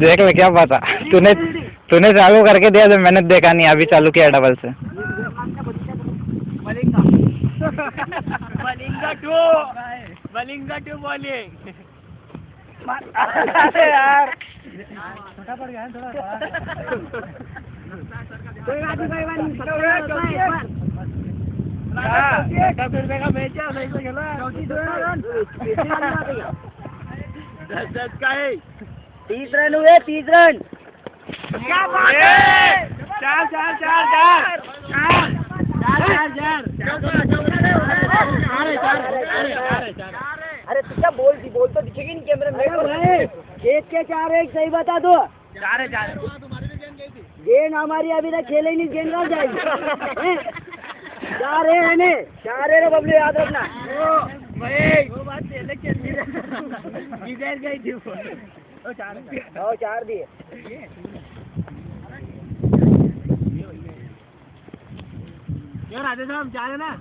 देख ले क्या पता, तूने तूने चालू करके दिया तो मैंने देखा नहीं, अभी चालू किया डबल से। मलिंगा टू बॉलिंग यार छोटा पड़ गया है थोड़ा कोई बात नहीं का मैच है सही से खेला 10 का है 30 रन हुए 30 रन क्या बात है 4 अरे तू क्या बोल तो दिखेगी नहीं कैमरे में खेत के 4-1 सही बता दो 4 गेंद हमारी अभी तक खेले ही नहीं गेंद कहाँ जाएगी 4 है ने 4 है बबलू याद रखना वो बात पहले खेल इधर गई थी वो 4 दिए यार आधे साहब जा रहे ना